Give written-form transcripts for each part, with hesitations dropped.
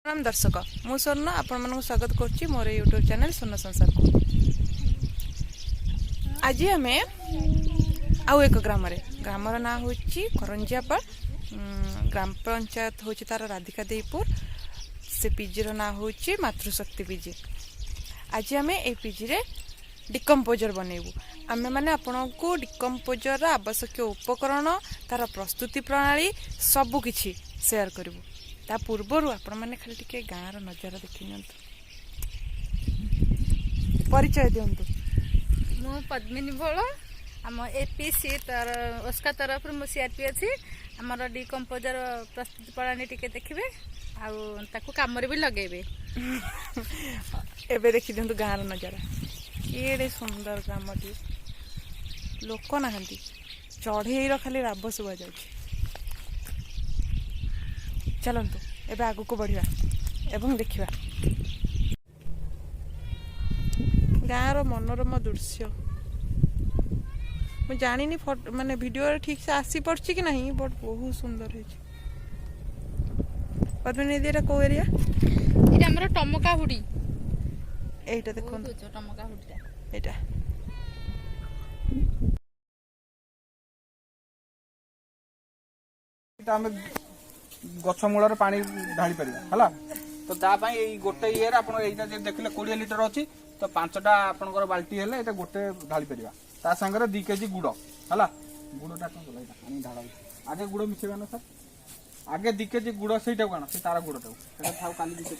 प्रणाम दर्शक मु स्वर्ण आपण मन स्वागत करछि मोर यूट्यूब चैनल स्वर्ण संसार को। आज आम आउ एक ग्रामर ना हूँ करंजियापाड़ ग्राम पंचायत हूँ तार राधिका देईपुर से पीजी ना हूँ मातृशक्ति पीजी। आज आम ए पीजी रे डिकम्पोजर बनइबू आमे माने आपण को डिकम्पोजर आवश्यक उपकरण तार प्रस्तुति प्रणाली सबु किछि शेयर करिवु। ता पूर्वर आपण माने खाली टिके गाँव नजारा देखि नियंतु परिचय दियंतु। मु पद्मिनी भोल आम एपीसी तार ओस्का तरफ मु सीआरपी अछि। हमर डिकम्पोजर प्रस्तुति प्रणाली टिके देखिबे आउ ताकू काम रे भी लगेबे। एबे देखि दियंतु गाँव नजारा केडे सुंदर ग्रामटी लोक नाहंती चढ़ेईर खाली राब शुआ जाउछि। चलतु एबे आगु को बढ़िया एवं देखिबा गाँव मनोरम दृश्य। मैं जानी माने वीडियो ठीक से आसी पड़छि कि नहीं बट बहुत सुंदर है। पद्मिनी दीरा को एरिया एटा हमर टमका हुडी एटा देखो टमका हुडीटा एटा गछ मूल पानी ढाली पार है तो तापाई गोटे ये देखिले 20 लिटर अच्छी तो 5टा आपंकर बाल्टी है ये गोटे ढाली पार ता सागर 2 केजी गुड़ है गुड़टा कौन ढाड़ा आगे गुड़ मिसेगा ना सर आगे 2 केजी गुड़ से कौन से तार गुड़टा था काली दीजिए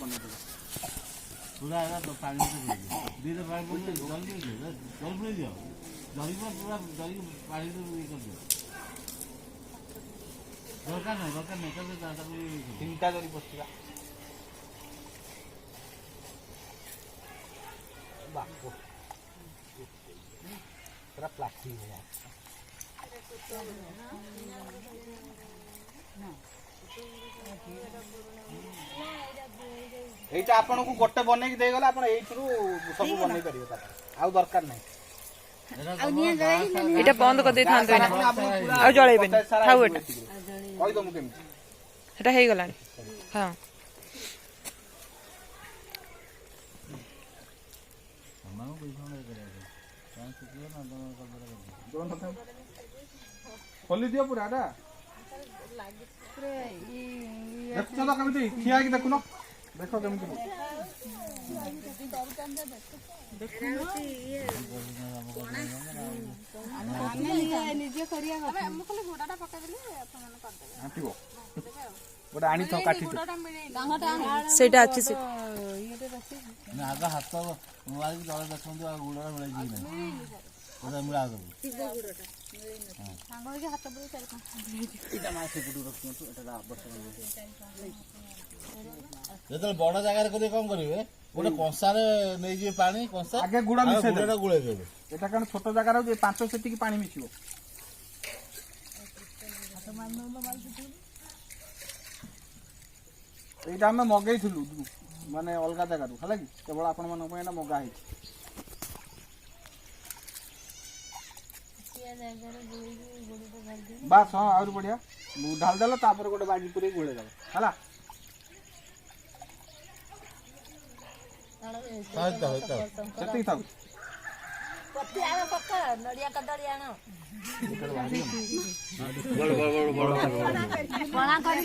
दरकार नहीं 3टा जरी पछिला बापो पूरा प्लास्टिक है एटा आपन को गोटे बने के दे गला आपन एइथरु सब बनै परियो आ दरकार नहीं एटा बंद कर दे थांते आ जळेबे थाउ एटा कहि दमु केम एटा हे गलानी हां खोली दियो पूरा दा देखो तो केमती खिया कि देखुनो देखो केमती निजे करिया हम खाली गोडाटा पका देले अपन मन कर देबे आटिबो गोडा आनी तो काठी सेटा अछि से ये रसी ना आगा हाथ मोबाइल की तळे देखंतु आ गुडा मिलै जी ना ओदा मिला दो गुडा सांगो के हाथ बळे चार पांच इटा मासे गुडू रखंतु एटा आवश्यक जेतल बड़ जगह रे कदे कम करिवे गोटे कंसा रे नै जे पानी कंसा आगे गुडा मिसे गुडा गुळे देबे एटा कन छोटो जगह रे 5 सेटी की पानी मिसिबो एटा हम मगै थलु माने अलगा जगह रु हला कि केवल आपण मन को एना मगा है बस हां और बढ़िया ढाल देला तापर गोटे बाजी पूरे घोळे देला हला सेती था पत्ती आनो पक्का नडिया कदड़ी आनो बड़ा करी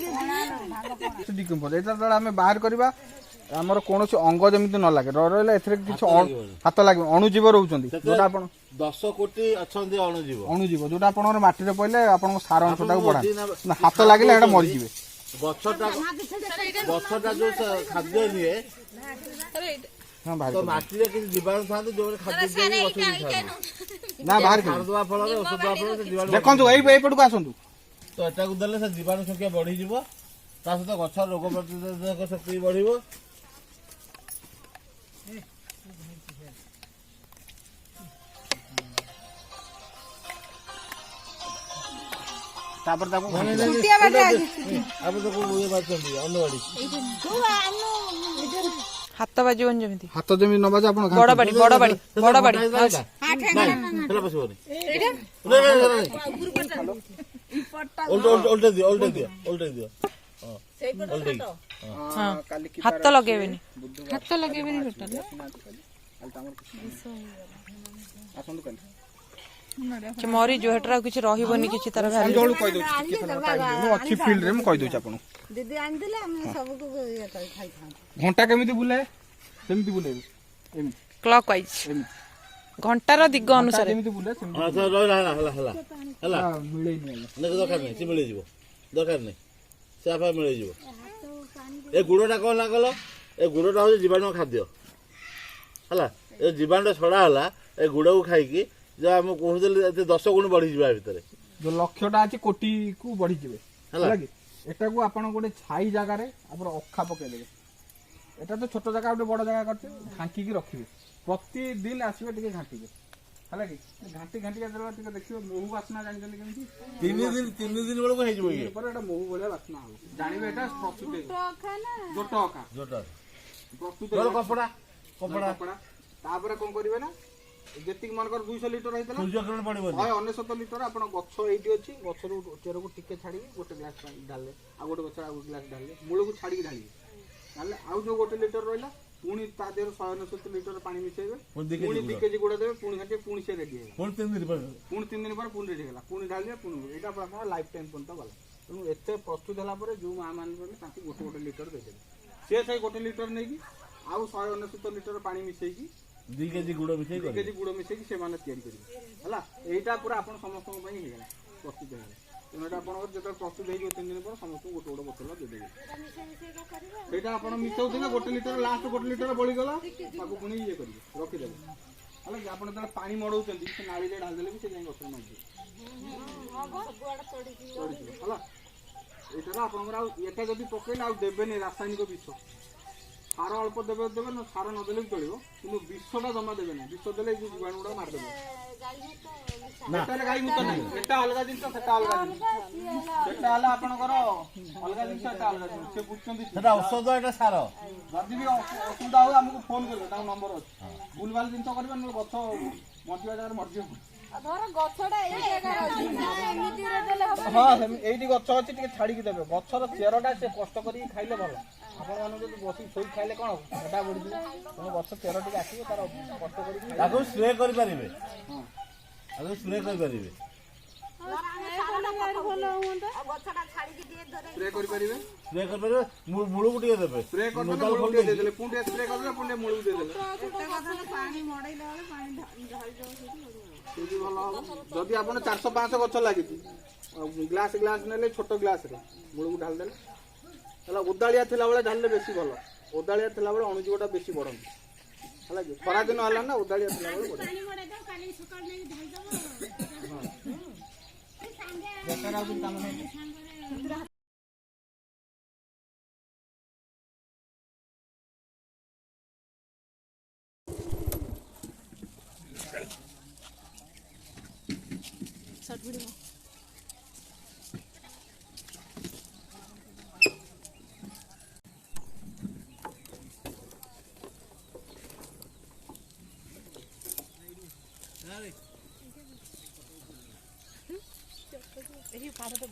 के डिकम्पोज एटा तळा हमें बाहर करबा हमर कोनोसी अंग जमिति न लागे रहले एथरे किछ हाथ लागे अणुजीव रहउचंदी जोटा आपण 10 कोटी अछंदी अणुजीव जोटा आपण माटी रे पहिले आपण सार अंशटा को बढ़ा हाथ लागले एटा मरि जिवे गछटा जो खाद्य निए हां बाहर तो माटी रे किछ जीवाणु थांदे जो खाद्य दे गछ ना बाहर कर दवा फल रे औषध दवा फल जीवाणु देखंतु एई पटको आसंतु तो एटा को देले से जीवाणु संख्या बढ़ी जिवो ता सहित गछ रोग प्रतिरोधक शक्ति बढ़िवो तापर ताको छुटिया बाटे आगे अब तो को ये बात चली अलवाड़ी तू आनो हाथ बाजिवन जमिति हाथ जमी न बाजा आपण बड़ बाड़ी बड़ बाड़ी हां ठेंगा चला बसबो एटा नहीं उल्टे दियो କାଲି କି ହାତ ଲଗେଇବେନି ହାତ ଲଗେଇବେନି ଟୋଟାଲ। ଆସନ୍ତୁ କାଲି ସେ ମରିଯିବ ହେଟାରେ ଆଉ କିଛି ରହିବନି କିଛି ତାର ଭ୍ୟାଲୁ। ସଞ୍ଜବେଳୁ କହିଦଉଛି ଟିକେ ମୁଁ ଅଛି ଫିଲ୍ଡରେ ମୁଁ କହିଦଉଛି ଆପଣଙ୍କୁ। ଦିଦି ଆଣିଥିଲେ ଆମେ ସବୁକୁ ଇଏ କରି ଖାଇଥାନ୍ତୁ। ଘଣ୍ଟା କେମିତି ବୁଲାଏ ସେମିତି ବୁଲେଇବେ ଏମିତି କ୍ଲକ୍ ୱାଇଜ ଏମିତି ଘଣ୍ଟାର ଦିଗ ଅନୁସାରେ ଯେମିତି ବୁଲେ ସେମିତି ମିଳେଇନି ଆଜ୍ଞା। ଦରକାର ନାହିଁ, ସେ ମିଳିଯିବ, ଦରକାର ନାହିଁ, ସେ ଆପେ ମିଳିଯିବ। ଏ ଗୁଡ଼ଟା କ'ଣ ହେଲା କହିଲ, ଏ ଗୁଡ଼ଟା ହେଉଛି ଜୀବାଣୁ ଖାଦ୍ୟ ହେଲା। ଏ ଜୀବାଣୁଟା ଛଡ଼ା ହେଲା ଏ ଗୁଡ଼କୁ ଖାଇକି ଯେ ଆମେ କହୁଥିଲି 10 ଗୁଣ ବଢିଯିବ ଆ ଭିତରେ। ଯୋଉ ଲକ୍ଷ୍ୟଟା ଅଛି କୋଟିକୁ ବଢିଯିବେ ହେଲା କି। ଏଟାକୁ ଆପଣ ଗୋଟେ ଛାଇ ଜାଗାରେ ଆପଣ ଅଖା ପକେଇଦେବେ। ଏଟା ତ ଛୋଟ ଜାଗା ଗୋଟେ ବଡ ଜାଗା କରିছে ଘାଣ୍ଟିକି ରଖିବେ। ପ୍ରତିଦିନ ଆସିବେ ଟିକେ ଘାଣ୍ଟିବେ ହେଲା କି। ଘାଣ୍ଟି ଦେଲା ଟିକେ ଦେଖିବେ ମହୁ ବାସ୍ନା ଜାଣିଛନ୍ତି କେମିତି? 3 ଦିନ ବେଳକୁ ହେଇଯିବ ଇଏ ପରେ ଏଟା ମହୁ ଭଳିଆ ବାସ୍ନା ହବ। ଜାଣିବେ ଏଟା ପ୍ରସ୍ତୁତ ଜୋଟ ଅଖା ପ୍ରସ୍ତୁତ କପଡ଼ା। ତାପରେ କଣ କରିବେ ନା ଯେତିକି ମନେକର 200 ଲିଟର ହେଇଥିଲା 199 ଲିଟର ଆପଣ ଗଛ ଏଇଠି ଅଛି ଗଛରୁ ଚେରକୁ ଟିକେ ଛାଡ଼ିକି ଗୋଟେ ଗ୍ଲାସ ପାଣି ଢାଳିଲେ ଆଉ ଗୋଟେ ଗଛ ଆଉ ଗୋଟେ ଗ୍ଲାସ ଢାଳିଲେ ମୂଳକୁ ଛାଡ଼ିକି ଢାଳିବେ। ତାହେଲେ ଆଉ ଯୋଉ 1 ଲିଟର ରହିଲା ପୁଣି ତା ଦେହରେ 169 ଲିଟର ପାଣି ମିଶେଇବେ ପୁଣି 2 କେଜି ଗୁଡ଼ ଦେବେ ପୁଣି ଘାଟିବେ ପୁଣି ସେ ରେଡି ହେଇଗଲା। ପୁଣି 3 ଦିନ ପରେ ପୁଣି ରେଡି ହେଇଗଲା ପୁଣି ଢାଳିବେ ପୁଣି ଏଇଟା ଆପଣଙ୍କର ଲାଇଫ ଟାଇମ ପର୍ଯ୍ୟନ୍ତ ଗଲା। ତେଣୁ ଏତେ ପ୍ରସ୍ତୁତ ହେଲା ପରେ ଯୋଉ ମା ମାନେ ତାଙ୍କୁ ଗୋଟେ ଲିଟର ଦେଇଦେବେ। ସେ ସେଇ 1 ଲିଟର ନେଇକି ଆଉ 169 ଲିଟର ପାଣି ମିଶେଇକି 2 କେଜି ଗୁଡ଼ ମିଶେଇକି ସେମାନେ ତିଆରି କରିବେ ହେଲା। ଏଇଟା ପୁରା ଆପଣ ସମସ୍ତଙ୍କ ପାଇଁ ହେଇଗଲା ପ୍ରସ୍ତୁତ ହେଇଗଲା। ତେଣୁ ଏଇଟା ଆପଣଙ୍କର ଯେତେବେଳେ ପ୍ରସ୍ତୁତ ହେଇଯିବ 3 ଦିନ ପରେ ସମସ୍ତଙ୍କୁ ଗୋଟେ ବୋତଲ ଦେଇଦେବେ। ସେଇଟା ଆପଣ ମିଶଉଥିବେ 1 ଲିଟର ଲାଷ୍ଟ 1 ଲିଟର ବଳିଗଲା ତାକୁ ପୁଣି ଇଏ କରିବେ ରଖିଦେବେ ହେଲା କି। ଆପଣ ଯେତେବେଳେ ପାଣି ମଡ଼ଉଛନ୍ତି ସେ ନାଳିରେ ଢାଳିଦେଲେ ବି ସେ ଯାଇ ଗଛରେ ମାରିଯିବ ହେଲା। ଏଇଟା ଆପଣଙ୍କର ଆଉ ଏଟା ଯଦି ପକେଇଲେ ଆଉ ଦେବେନି ରାସାୟନିକ ବିଷ। ସାର ଅଳ୍ପ ଦେବେ ନା ସାର ନଦେଲେ ବି ଚଳିବ କିନ୍ତୁ ବିଷଟା ଜମା ଦେବେ ନାହିଁ। ବିଷ ଦେଲେ ଏଇ ଯୋଉ ଜୀବାଣୁ ଗୁଡା ମାରିଦେବେ। ଏଟାରେ ଗାଈ ମୁତ ନାହିଁ। ଏଟା ଅଲଗା ଜିନିଷ ସେଟା ଅଲଗା ଜିନିଷ। ସେଟା ହେଲା ଆପଣଙ୍କର ଅଲଗା ଜିନିଷ ଏଟା ଅଲଗା ଜିନିଷ। ସେ ବୁଝୁଛନ୍ତି ସେଟା ଔଷଧ ଏଟା ସାର। ଯଦି ବି ଅସୁବିଧା ହୁଏ ଆମକୁ ଫୋନ କରିବେ ତାଙ୍କ ନମ୍ବର ଅଛି। ଭୁଲ ଭାଲ ଜିନିଷ କରିବେ ନହେଲେ ଗଛ ବଞ୍ଚିବା ଜାଗାରେ ମରିଯିବ। ହଁ ଏଇଠି ଗଛ ଅଛି ଟିକେ ଛାଡିକି ଦେବେ। ଗଛର ଚେରଟା ସେ କଷ୍ଟ କରିକି ଖାଇଲେ ଭଲ। ଆପଣ ମାନଙ୍କୁ ଯଦି ବସିକି ଶୋଇ ଖାଇଲେ କଣ ସେଟା ବଢିଯିବ। ତେଣୁ ଗଛ ଚେର ଟିକେ ଆସିବ ତାର କଷ୍ଟ କରିକି ତାକୁ ସ୍ପ୍ରେ କରିପାରିବେ। ତାକୁ ସ୍ପ୍ରେ କରିପାରିବେ। ସ୍ପ୍ରେ କରିପାରିବେ। ମୂଳକୁ ଟିକେ ଦେବେ। ସ୍ପ୍ରେ କରିଦେଲେ ମୂଳକୁ ଟିକେ ଦେଇଦେଲେ ପୁଣି ଟିକେ ସ୍ପ୍ରେ କରିଦେଲେ ପୁଣି ଟିକେ ମୂଳକୁ ଦେଇଦେଲେ ଭଲ ହବ। ଯଦି ଆପଣ 400-500 ଗଛ ଲାଗିଛି ଗ୍ଲାସ ନେଲେ ଛୋଟ ଗ୍ଲାସରେ ମୂଳକୁ ଢାଳିଦେଲେ ହେଲା। ଓଦାଳିଆ ଥିଲାବେଳେ ଢାଳିଲେ ବେଶୀ ଭଲ। ଓଦାଳିଆ ଥିଲାବେଳେ ଅଣୁଜୀବଟା ବେଶୀ ବଢନ୍ତି ହେଲା କି। ଖରାଦିନ ହେଲା ନା ଓଦାଳିଆ ଥିଲାବେଳେ ବଢେ। ଏହି ପାହାଡ଼ଟା